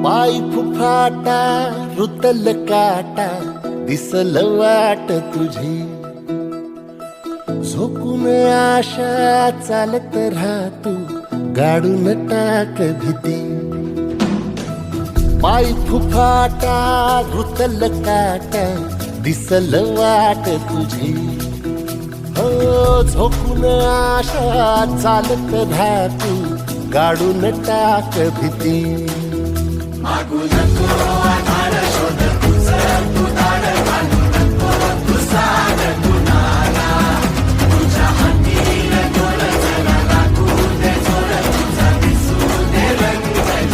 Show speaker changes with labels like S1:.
S1: पाय फुफाटा रुतल काटा दिसल वाट तुझी झोकून आशा चालत राहतो गाडून टाक भीती पाय फुफाटा रुतल काटा दिसल वाट तुझी हो झोकून आशा चालत राहतो गाडून टाक भीती
S2: मागू नको आधार शोध तुझं तू दार घालू नको तू सागर